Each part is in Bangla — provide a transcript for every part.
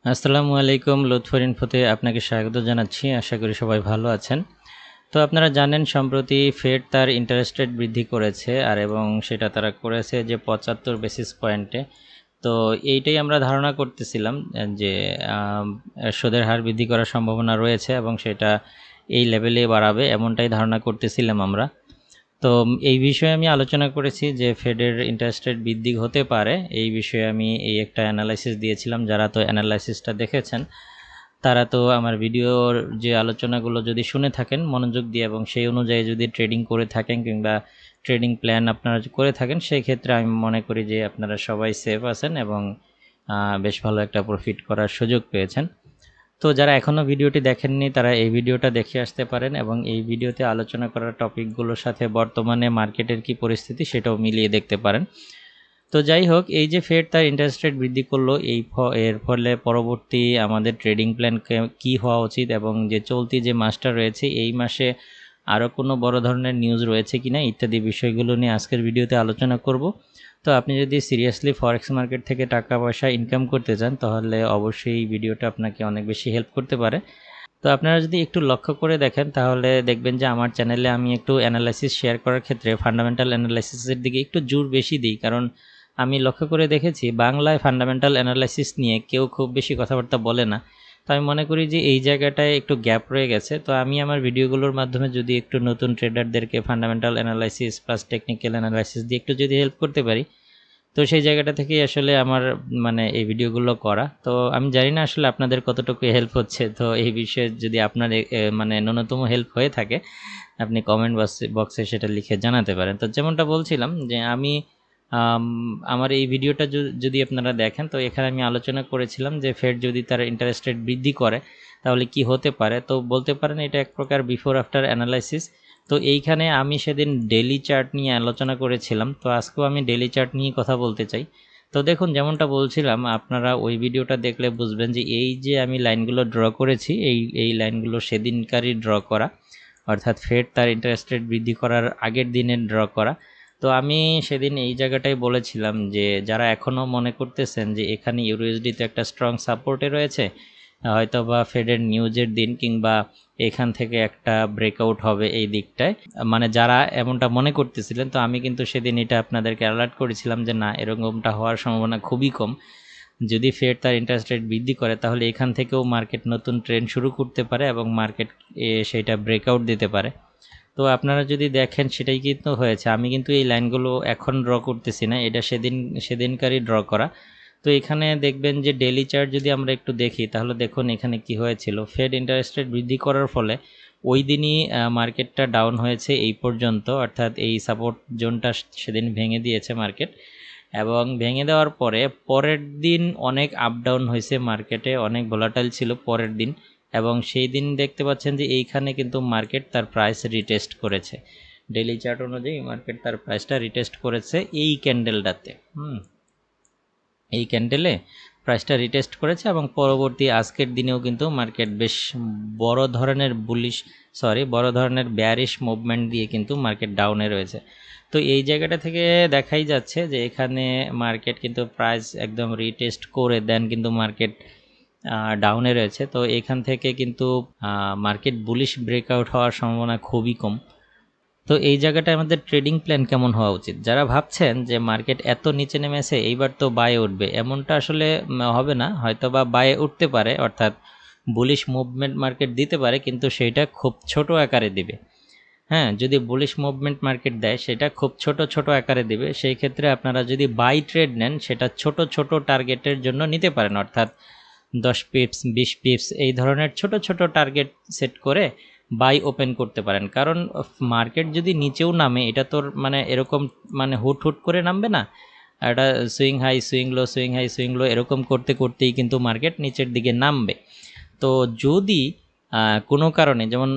আসসালামু আলাইকুম। লুৎফরিনফোতে আপনাকে স্বাগত জানাচ্ছি। আশা করি সবাই ভালো আছেন। তো আপনারা জানেন সম্প্রতি ফেড তার ইন্টারেস্ট রেট বৃদ্ধি করেছে এবং সেটা তারা করেছে যে 75 বেসিস পয়েন্টে। তো এইটাই আমরা ধারণা করতেছিলাম যে সুদের হার বৃদ্ধি করার সম্ভাবনা রয়েছে এবং সেটা এই লেভেলে বাড়াবে, এমনটাই ধারণা করতেছিলাম আমরা। তো এই বিষয়ে আমি আলোচনা করেছি যে ফেডের ইন্টারেস্ট রেট বৃদ্ধি হতে পারে। এই বিষয়ে আমি একটা অ্যানালাইসিস দিয়েছিলাম। যারা তো অ্যানালাইসিসটা দেখেছেন তারা তো আমার ভিডিওর যে আলোচনাগুলো যদি শুনে থাকেন মনোযোগ দিয়ে এবং সেই অনুযায়ী যদি ট্রেডিং করে থাকেন কিংবা ট্রেডিং প্ল্যান আপনারা করে থাকেন, সেই ক্ষেত্রে আমি মনে করি যে আপনারা সবাই সেফ আছেন এবং বেশ ভালো একটা প্রফিট করার সুযোগ পেয়েছেন। তো যারা এখনও ভিডিওটি দেখেননি তারা এই ভিডিওটা দেখে আসতে পারেন এবং এই ভিডিওতে আলোচনা করার টপিকগুলোর সাথে বর্তমানে মার্কেটের কি পরিস্থিতি সেটাও মিলিয়ে দেখতে পারেন। তো যাই হোক, এই যে ফেড তার ইন্টারেস্ট রেট বৃদ্ধি করলো, এর ফলে পরবর্তী আমাদের ট্রেডিং প্ল্যান কী হওয়া উচিত এবং যে চলতি যে মাসটা রয়েছে এই মাসে আরও কোনো বড় ধরনের নিউজ রয়েছে কিনা ইত্যাদি বিষয়গুলো নিয়ে আজকের ভিডিওতে আলোচনা করব। তো আপনি যদি সিরিয়াসলি ফরেক্স মার্কেট থেকে টাকা পয়সা ইনকাম করতে চান তাহলে অবশ্যই এই ভিডিওটা আপনাকে অনেক বেশি হেল্প করতে পারে। তো আপনারা যদি একটু লক্ষ্য করে দেখেন তাহলে দেখবেন যে আমার চ্যানেলে আমি একটু অ্যানালাইসিস শেয়ার করার ক্ষেত্রে ফান্ডামেন্টাল অ্যানালাইসিসের দিকে একটু জোর বেশি দিই, কারণ আমি লক্ষ্য করে দেখেছি বাংলায় ফান্ডামেন্টাল অ্যানালাইসিস নিয়ে কেউ খুব বেশি কথাবার্তা বলে না। তো আমি মনে করি যে এই জায়গাটায় একটু গ্যাপ রয়ে গেছে। তো আমি আমার ভিডিওগুলোর মাধ্যমে যদি একটু নতুন ট্রেডারদেরকে fundamental analysis plus technical analysis দিয়ে একটু যদি হেল্প করতে পারি, তো সেই জায়গাটা থেকেই আসলে আমার মানে এই ভিডিওগুলো করা। তো আমি জানি না আসলে আপনাদের কতটুকু হেল্প হচ্ছে। তো এই বিষয়ে যদি আপনার মানে ন্যূনতম হেল্প হয়ে থাকে আপনি কমেন্ট বক্সে সেটা লিখে জানাতে পারেন। তো যেমনটা বলছিলাম যে আমি আমার এই ভিডিওটা যদি আপনারা দেখেন তো এখানে আমি আলোচনা করেছিলাম যে ফেড যদি তার ইন্টারেস্ট রেট বৃদ্ধি করে তাহলে কি হতে পারে। তো বলতে পারেন এটা এক প্রকার বিফোর আফটার অ্যানালাইসিস। তো এইখানে আমি সেদিন ডেইলি চার্ট নিয়ে আলোচনা করেছিলাম, তো আজকেও আমি ডেইলি চার্ট নিয়ে কথা বলতে চাই। তো দেখুন, যেমনটা বলছিলাম আপনারা ওই ভিডিওটা দেখলে বুঝবেন যে এই যে আমি লাইনগুলো ড্র করেছি এই লাইনগুলো সেদিনকারই ড্র করা, অর্থাৎ ফেড তার ইন্টারেস্ট রেট বৃদ্ধি করার আগের দিনে ড্র করা। তো আমি সেদিন এই জায়গাটাই বলেছিলাম যে যারা এখনও মনে করতেছেন যে এখানে ইউএসডিতে একটা স্ট্রং সাপোর্টে রয়েছে, হয়তো বা ফেডের নিউজের দিন কিংবা এখান থেকে একটা ব্রেকআউট হবে এই দিকটায়, মানে যারা এমনটা মনে করতেছিলেন, তো আমি কিন্তু সেদিন এটা আপনাদেরকে অ্যালার্ট করেছিলাম যে না, এরকমটা হওয়ার সম্ভাবনা খুবই কম। যদি ফেড তার ইন্টারেস্ট রেট বৃদ্ধি করে তাহলে এখান থেকেও মার্কেট নতুন ট্রেন্ড শুরু করতে পারে এবং মার্কেট সেটা ব্রেকআউট দিতে পারে। তো আপনারা যদি দেখেন সেটাই কিন্তু হয়েছে। আমি কিন্তু এই লাইনগুলো এখন ড্র করতেছি না, এটা সেদিনকারই ড্র করা। তো এখানে দেখবেন যে ডেইলি চার্ট যদি আমরা একটু দেখি তাহলে দেখুন এখানে কি হয়েছিল। ফেড ইন্টারেস্ট রেট বৃদ্ধি করার ফলে ওই দিনই মার্কেটটা ডাউন হয়েছে এই পর্যন্ত, অর্থাৎ এই সাপোর্ট জোনটা সেদিন ভেঙে দিয়েছে মার্কেট এবং ভেঙে দেওয়ার পরে পরের দিন অনেক আপ ডাউন হয়েছে মার্কেটে, অনেক ভোলাটাইল ছিল পরের দিন এবং সেই দিন দেখতে পাচ্ছেন যে এইখানে কিন্তু মার্কেট তার প্রাইস রিটেস্ট করেছে। ডেইলি চার্ট অনুযায়ী মার্কেট তার প্রাইসটা রিটেস্ট করেছে এই ক্যান্ডেলটাতে। এই ক্যান্ডেলে প্রাইসটা রিটেস্ট করেছে এবং পরবর্তী আজকের দিনেও কিন্তু মার্কেট বেশ বড় ধরনের ব্যারিশ মুভমেন্ট দিয়ে কিন্তু মার্কেট ডাউনে রয়েছে। তো এই জায়গাটা থেকে দেখাই যাচ্ছে যে এখানে মার্কেট কিন্তু প্রাইস একদম রিটেস্ট করে দেন কিন্তু মার্কেট ডাউনে রয়েছে। তো এখান থেকে কিন্তু মার্কেট বুলিশ ব্রেকআউট হওয়ার সম্ভাবনা খুবই কম। তো এই জায়গাটায় আমাদের ট্রেডিং প্ল্যান কেমন হওয়া উচিত? যারা ভাবছেন যে মার্কেট এত নিচে নেমেছে এইবার তো বায়ে উঠবে, এমনটা আসলে হবে না। হয়তো বা বায়ে উঠতে পারে, অর্থাৎ বুলিশ মুভমেন্ট মার্কেট দিতে পারে, কিন্তু সেইটা খুব ছোট আকারে দিবে। হ্যাঁ, যদি বুলিশ মুভমেন্ট মার্কেট দেয় সেটা খুব ছোট আকারে দিবে। সেই ক্ষেত্রে আপনারা যদি বাই ট্রেড নেন সেটা ছোট টার্গেটের জন্য নিতে পারেন, অর্থাৎ 10 পিপস 20 পিপস এই ধরনের ছোট টার্গেট সেট করে বাই ওপেন করতে পারেন। কারণ মার্কেট যদি নিচেও নামে এটা তোর মানে এরকম মানে হুট করে নামবে না, একটা swing high swing low swing high swing low এরকম করতেই কিন্তু মার্কেট নিচের দিকে নামবে। তো যদি কোনো কারণে, যেমন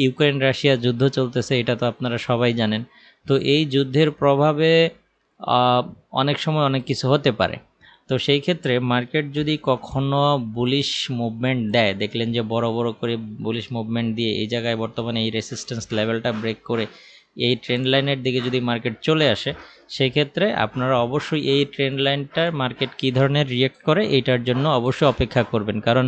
ইউক্রেন রাশিয়া যুদ্ধ চলতেছে, এটা তো আপনারা সবাই জানেন, তো এই যুদ্ধের প্রভাবে অনেক সময় অনেক কিছু হতে পারে। তো সেই ক্ষেত্রে মার্কেট যদি কখনো বুলিশ মুভমেন্ট দেয়, দেখলেন যে বড় করে বুলিশ মুভমেন্ট দিয়ে এই জায়গায় বর্তমানে এই রেসিস্ট্যান্স লেভেলটা ব্রেক করে এই ট্রেন্ড লাইনের দিকে যদি মার্কেট চলে আসে, সেই ক্ষেত্রে আপনারা অবশ্যই এই ট্রেন্ড লাইনটার মার্কেট কী ধরনের রিয়েক্ট করে এইটার জন্য অবশ্যই অপেক্ষা করবেন, কারণ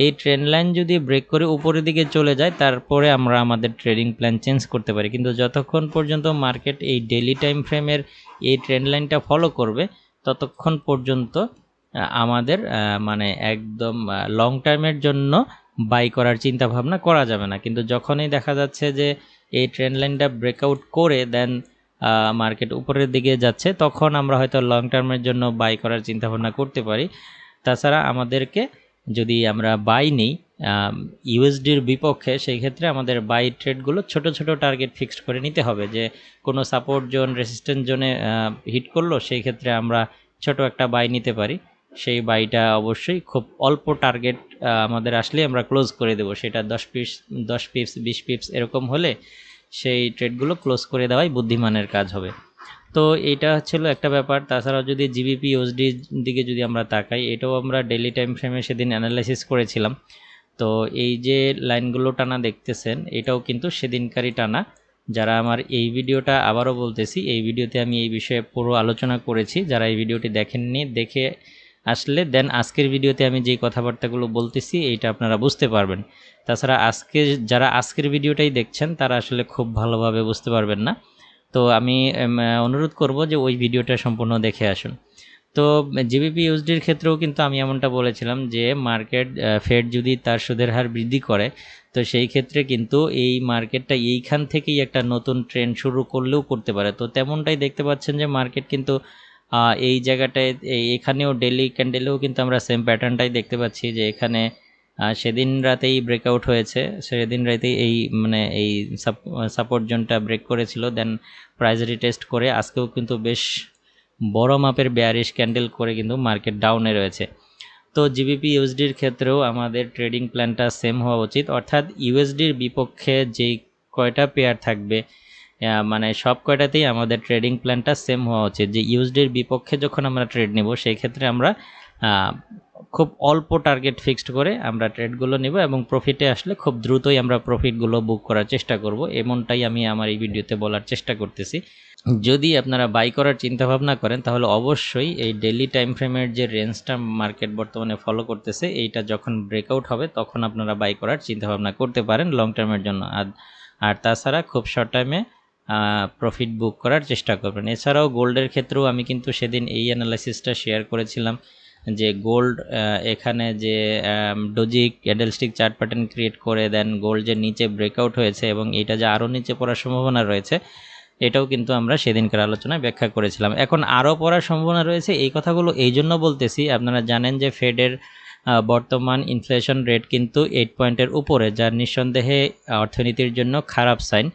এই ট্রেন্ড লাইন যদি ব্রেক করে উপরের দিকে চলে যায় তারপরে আমরা আমাদের ট্রেডিং প্ল্যান চেঞ্জ করতে পারি। কিন্তু যতক্ষণ পর্যন্ত মার্কেট এই ডেইলি টাইম ফ্রেমের এই ট্রেন্ড লাইনটা ফলো করবে ততক্ষণ পর্যন্ত আমাদের মানে একদম লং টার্মের জন্য বাই করার চিন্তা ভাবনা করা যাবে না। কিন্তু যখনই দেখা যাচ্ছে যে এই ট্রেন্ড লাইনটা ব্রেকআউট করে দেন মার্কেট উপরের দিকে যাচ্ছে, তখন আমরা হয়তো লং টার্মের জন্য বাই করার চিন্তা ভাবনা করতে পারি। তাছাড়া আমাদেরকে যদি আমরা বাই নিই ইউএসডির বিপক্ষে, সেই ক্ষেত্রে আমাদের বাই ট্রেডগুলো ছোট ছোট টার্গেট ফিক্সড করে নিতে হবে, যে কোনো সাপোর্ট জোন রেসিস্ট্যান্স জোনে হিট করলো, সেই ক্ষেত্রে আমরা ছোট একটা বাই নিতে পারি। সেই বাইটা অবশ্যই খুব অল্প টার্গেট আমাদের আসলে আমরা ক্লোজ করে দেবো, সেটা 10 পিপস 20 পিপস এরকম হলে সেই ট্রেডগুলো ক্লোজ করে দেওয়াই বুদ্ধিমানের কাজ হবে। তো এইটা ছিল একটা ব্যাপার। তাছাড়াও যদি জিবিপি ইউএসডির দিকে যদি আমরা তাকাই, এটাও আমরা ডেইলি টাইম ফ্রেমে সেদিন অ্যানালাইসিস করেছিলাম। তো এই যে লাইনগুলো টানা দেখতেছেন এটাও কিন্তু সেদিনকারই টানা। যারা আমার এই ভিডিওটা, আবারও বলতেছি, এই ভিডিওতে আমি এই বিষয়ে পুরো আলোচনা করেছি, যারা এই ভিডিওটি দেখেননি দেখে আসলে দেন আজকের ভিডিওতে আমি যেই কথাবার্তাগুলো বলতেছি এইটা আপনারা বুঝতে পারবেন। তাছাড়া যারা আজকের ভিডিওটাই দেখছেন তারা আসলে খুব ভালোভাবে বুঝতে পারবেন না। তো আমি অনুরোধ করব যে ওই ভিডিওটা সম্পূর্ণ দেখে আসুন। তো জিবিপি ইউএসডির ক্ষেত্রেও কিন্তু আমি এমনটা বলেছিলাম যে মার্কেট ফেড যদি তার সুদের হার বৃদ্ধি করে, তো সেই ক্ষেত্রে কিন্তু এই মার্কেটটা এইখান থেকেই একটা নতুন ট্রেন্ড শুরু করলেও করতে পারে। তো তেমনটাই দেখতে পাচ্ছেন যে মার্কেট কিন্তু এই জায়গাটায় এখানেও ডেইলি ক্যান্ডেলেও কিন্তু আমরা সেম প্যাটার্নটাই দেখতে পাচ্ছি, যে এখানে সেদিন রাতেই ব্রেকআউট হয়েছে, সেদিন রাতেই এই সাপোর্ট জোনটা ব্রেক করেছিল, দেন প্রাইস রিটেস্ট করে আজকেও কিন্তু বেশ বড় মাপের বেয়ারিশ ক্যান্ডেল করে কিন্তু মার্কেট ডাউনে রয়েছে। তো জিবিপি ইউএসডির ক্ষেত্রেও আমাদের ট্রেডিং প্ল্যানটা সেম হওয়া উচিত, অর্থাৎ ইউএসডির বিপক্ষে যেই কয়টা পেয়ার থাকবে মানে সব কয়টাতেই আমাদের ট্রেডিং প্ল্যানটা সেম হওয়া উচিত। যে ইউএসডির বিপক্ষে যখন আমরা ট্রেড নেব সেই ক্ষেত্রে আমরা খুব অল্প টার্গেট ফিক্সড করে আমরা ট্রেডগুলো নেব এবং প্রফিটে আসলে খুব দ্রুতই আমরা প্রফিটগুলো বুক করার চেষ্টা করব, এমনটাই আমি আমার এই ভিডিওতে বলার চেষ্টা করতেছি। যদি আপনারা বাই করার চিন্তা ভাবনা করেন তাহলে অবশ্যই এই ডেইলি টাইম ফ্রেমের যে রেঞ্জটা মার্কেট বর্তমানে ফলো করতেছে এইটা যখন ব্রেকআউট হবে তখন আপনারা বাই করার চিন্তা ভাবনা করতে পারেন লং টার্মের জন্য। আর তাছাড়া খুব শর্ট টাইমে প্রফিট বুক করার চেষ্টা করবেন। এছাড়াও গোল্ডের ক্ষেত্রেও আমি কিন্তু সেদিন এই অ্যানালাইসিসটা শেয়ার করেছিলাম যে গোল্ড এখানে যে doji candlestick chart pattern create করে দেন গোল্ড যে নিচে ব্রেকআউট হয়েছে এবং এটা যে আরও নিচে পড়ার সম্ভাবনা রয়েছে, এটাও কিন্তু আমরা সেদিনকার আলোচনায় ব্যাখ্যা করেছিলাম। এখন আরও পড়ার সম্ভাবনা রয়েছে, এই কথাগুলো এই জন্য বলতেছি, আপনারা জানেন যে ফেডের বর্তমান ইনফ্লেশন রেট কিন্তু 8 পয়েন্টের উপরে, যার নিঃসন্দেহে অর্থনীতির জন্য খারাপ সাইন।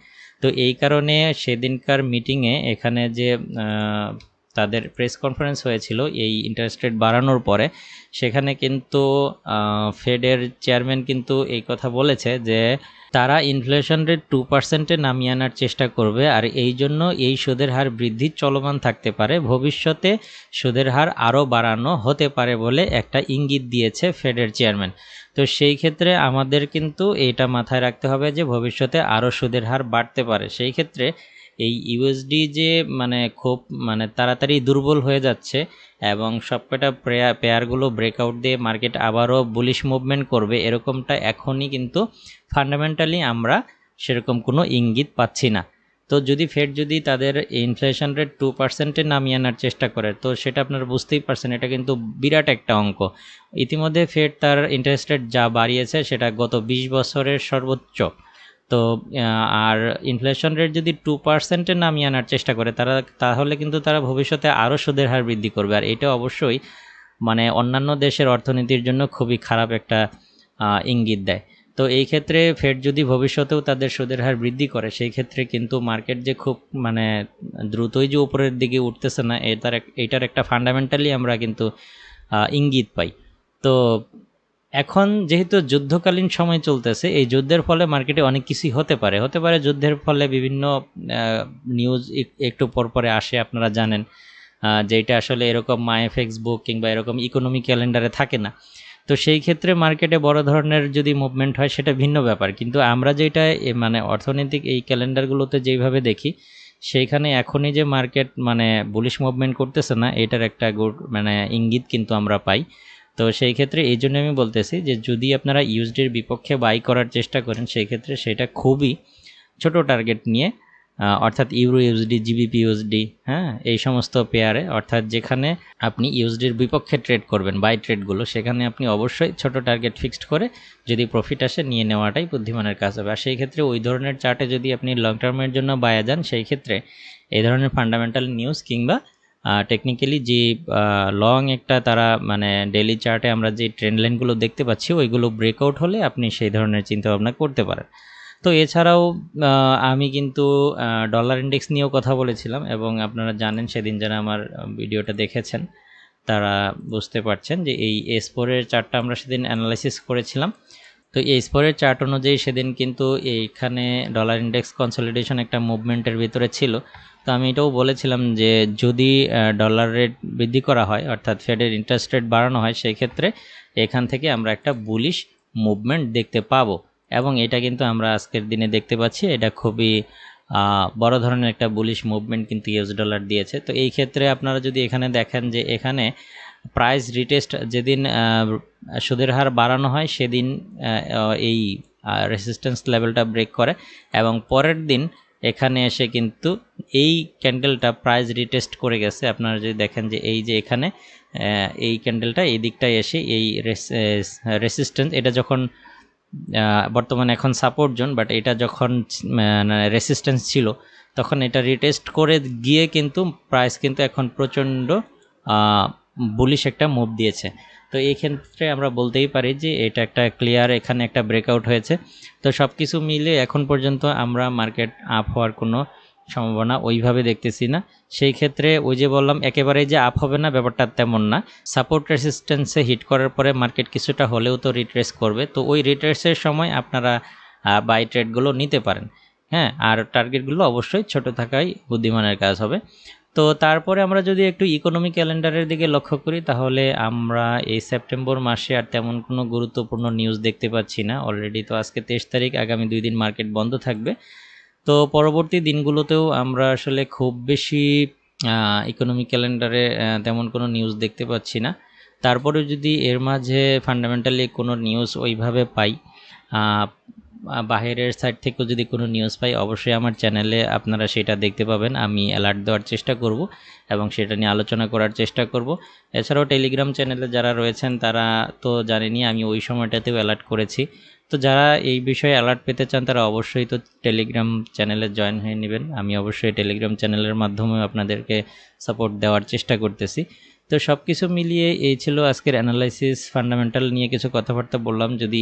তো এই কারণে সেদিনকার মিটিংয়ে এখানে যে তাদের প্রেস কনফারেন্স হয়েছিল এই ইন্টারেস্ট রেট বাড়ানোর পরে, সেখানে কিন্তু ফেডের চেয়ারম্যান কিন্তু এই কথা বলেছে যে তারা ইনফ্লেশন রেট 2%-এ নামিয়ে আনার চেষ্টা করবে, আর এই জন্য এই সুদের হার বৃদ্ধি চলমান থাকতে পারে, ভবিষ্যতে সুদের হার আরও বাড়ানো হতে পারে বলে একটা ইঙ্গিত দিয়েছে ফেডের চেয়ারম্যান। তো সেই ক্ষেত্রে আমাদের কিন্তু এটা মাথায় রাখতে হবে যে ভবিষ্যতে আরও সুদের হার বাড়তে পারে। সেই ক্ষেত্রে এই ইউএসডি যে খুব তাড়াতাড়ি দুর্বল হয়ে যাচ্ছে এবং সবকটা পেয়ারগুলো ব্রেকআউট দিয়ে মার্কেট আবারও বুলিশ মুভমেন্ট করবে, এরকমটা এখনই কিন্তু ফান্ডামেন্টালি আমরা সেরকম কোনো ইঙ্গিত পাচ্ছি না। তো যদি ফেড যদি তাদের ইনফ্লেশন রেট 2%-এ নামিয়ে আনার চেষ্টা করে, তো সেটা আপনারা বুঝতেই পারছেন এটা কিন্তু বিরাট একটা অঙ্ক। ইতিমধ্যে ফেড তার ইন্টারেস্ট রেট যা বাড়িয়েছে সেটা গত 20 বছরের সর্বোচ্চ। তো আর ইনফ্লেশন রেট যদি 2%-এ নামিয়ে আনার চেষ্টা করে তাহলে কিন্তু তারা ভবিষ্যতে আরও সুদের হার বৃদ্ধি করবে, আর এটা অবশ্যই অন্যান্য দেশের অর্থনীতির জন্য খুবই খারাপ একটা ইঙ্গিত দেয়। তো এই ক্ষেত্রে ফেড যদি ভবিষ্যতেও তাদের সুদের হার বৃদ্ধি করে সেই ক্ষেত্রে কিন্তু মার্কেট যে খুব দ্রুতই যে উপরের দিকে উঠতেছে না, এটার একটা ফান্ডামেন্টালি আমরা কিন্তু ইঙ্গিত পাই। তো এখন যেহেতু যুদ্ধকালীন সময় চলতেছে, এই যুদ্ধের ফলে মার্কেটে অনেক কিছুই হতে পারে। যুদ্ধের ফলে বিভিন্ন নিউজ একটু পরে আসে, আপনারা জানেন, যেটা আসলে এরকম মাইএফএক্স বুক কিংবা এরকম ইকোনমি ক্যালেন্ডারে থাকে না। তো সেই ক্ষেত্রে মার্কেটে বড় ধরনের যদি মুভমেন্ট হয় সেটা ভিন্ন ব্যাপার, কিন্তু আমরা যেটা অর্থনৈতিক এই ক্যালেন্ডারগুলোতে যেইভাবে দেখি সেইখানে এখনই যে মার্কেট মানে বুলিশ মুভমেন্ট করতেছে না, এটার একটা গুড মানে ইঙ্গিত কিন্তু আমরা পাই। তো সেই ক্ষেত্রে এই জন্য আমি বলতেছি যে যদি আপনারা ইউএসডির বিপক্ষে বাই করার চেষ্টা করেন, সেই ক্ষেত্রে সেটা খুবই ছোট টার্গেট নিয়ে, অর্থাৎ ইউরো ইউএসডি, জিবিপি ইউএসডি, হ্যাঁ, এই সমস্ত পেয়ারে, অর্থাৎ যেখানে আপনি ইউএসডির বিপক্ষে ট্রেড করবেন বাই ট্রেডগুলো, সেখানে আপনি অবশ্যই ছোট টার্গেট ফিক্সড করে যদি প্রফিট আসে নিয়ে নেওয়াটাই বুদ্ধিমানের কাজ হবে। আর সেই ক্ষেত্রে ওই ধরনের চার্টে যদি আপনি লং টার্মের জন্য বায়া যান, সেই ক্ষেত্রে এই ধরনের ফান্ডামেন্টাল নিউজ কিংবা টেকনিক্যালি যে লং একটা তারা মানে ডেইলি চার্টে আমরা যে ট্রেন্ড লাইনগুলো দেখতে পাচ্ছি ওইগুলো ব্রেকআউট হলে আপনি সেই ধরনের চিন্তাভাবনা করতে পারেন। তো এছাড়াও আমি কিন্তু ডলার ইন্ডেক্স নিয়েও কথা বলেছিলাম, এবং আপনারা জানেন সেদিন যারা আমার ভিডিওটা দেখেছেন তারা বুঝতে পারছেন যে এই এস4-এর চার্টটা আমরা সেদিন অ্যানালাইসিস করেছিলাম। তো এই এস4-এর চার্ট অনুযায়ী সেদিন কিন্তু এইখানে ডলার ইন্ডেক্স কনসলিডেশন একটা মুভমেন্টের ভিতরে ছিল। তো আমি এটাও বলেছিলাম যে যদি ডলার রেট বৃদ্ধি করা হয়, অর্থাৎ ফেডের ইন্টারেস্ট রেট বাড়ানো হয়, সেই ক্ষেত্রে এখান থেকে আমরা একটা বুলিশ মুভমেন্ট দেখতে পাবো, এবং এটা কিন্তু আমরা আজকের দিনে দেখতে পাচ্ছি। এটা খুবই বড় ধরনের একটা বুলিশ মুভমেন্ট কিন্তু ইউএস ডলার দিয়েছে। তো এই ক্ষেত্রে আপনারা যদি এখানে দেখেন যে এখানে প্রাইস রিটেস্ট যেদিন সুদের হার বাড়ানো হয় সেদিন এই রেসিস্ট্যান্স লেভেলটা ব্রেক করে, এবং পরের দিন এখানে এসে কিন্তু এই ক্যান্ডেলটা প্রাইস রিটেস্ট করে গেছে। আপনারা যদি দেখেন যে এই যে এখানে এই ক্যান্ডেলটা এই দিকটায় এসে এই রেসিস্ট্যান্স, এটা যখন বর্তমানে এখন সাপোর্ট জোন, বাট এটা যখন রেসিস্ট্যান্স ছিল তখন এটা রিটেস্ট করে গিয়ে কিন্তু প্রাইস কিন্তু এখন প্রচণ্ড বুলিশ একটা মুভ দিয়েছে। তো এই ক্ষেত্রে আমরা বলতেই পারি যে এটা একটা ক্লিয়ার এখানে একটা ব্রেকআউট হয়েছে। তো সব কিছু মিলে এখন পর্যন্ত আমরা মার্কেট আপ হওয়ার কোনো সম্ভাবনা ওইভাবে দেখতেছি না। সেই ক্ষেত্রে ওই যে বললাম একেবারে যে আপ হবে না, ব্যাপারটা তেমন না। সাপোর্ট রেসিস্ট্যান্সে হিট করার পরে মার্কেট কিছুটা হলেও তো রিট্রেস করবে। তো ওই রিট্রেসের সময় আপনারা বাই ট্রেডগুলো নিতে পারেন, হ্যাঁ। আর টার্গেটগুলো অবশ্যই ছোট থাকাই বুদ্ধিমানের কাজ হবে। তো তারপরে আমরা যদি একটু ইকোনমিক ক্যালেন্ডারের দিকে লক্ষ্য করি, তাহলে আমরা এই সেপ্টেম্বর মাসে আর তেমন কোনো গুরুত্বপূর্ণ নিউজ দেখতে পাচ্ছি না। অলরেডি তো আজকে 23 তারিখ, আগামী 2 দিন মার্কেট বন্ধ থাকবে। তো পরবর্তী দিনগুলোতেও আমরা আসলে খুব বেশি ইকোনমিক ক্যালেন্ডারে তেমন কোনো নিউজ দেখতে পাচ্ছি না। তারপরে যদি এর মাঝে ফান্ডামেন্টালি কোনো নিউজ ওইভাবে পাই, বাহিরের সাইড থেকেও যদি কোনো নিউজ পাই, অবশ্যই আমার চ্যানেলে আপনারা সেটা দেখতে পাবেন। আমি অ্যালার্ট দেওয়ার চেষ্টা করব এবং সেটা নিয়ে আলোচনা করার চেষ্টা করব। এছাড়াও টেলিগ্রাম চ্যানেলে যারা রয়েছেন তারা তো জানেনই আমি ওই সময়টাতেও অ্যালার্ট করেছি। তো যারা এই বিষয়ে অ্যালার্ট পেতে চান তারা অবশ্যই তো টেলিগ্রাম চ্যানেলে জয়েন হয়ে নেবেন। আমি অবশ্যই টেলিগ্রাম চ্যানেলের মাধ্যমে আপনাদেরকে সাপোর্ট দেওয়ার চেষ্টা করতেছি। তো সব কিছু মিলিয়ে এই ছিল আজকের অ্যানালাইসিস, ফান্ডামেন্টাল নিয়ে কিছু কথাবার্তা বললাম। যদি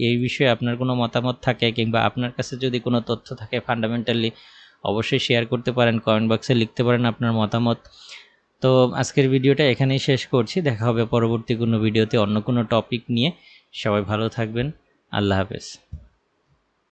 এই বিষয়ে আপনার কোনো মতামত থাকে কিংবা আপনার কাছে যদি কোনো তথ্য থাকে ফান্ডামেন্টালি, অবশ্যই শেয়ার করতে পারেন, কমেন্ট বক্সে লিখতে পারেন আপনার মতামত। তো আজকের ভিডিওটা এখানেই শেষ করছি। দেখা হবে পরবর্তী কোনো ভিডিওতে অন্য কোনো টপিক নিয়ে। সবাই ভালো থাকবেন। আল্লাহ হাফেজ।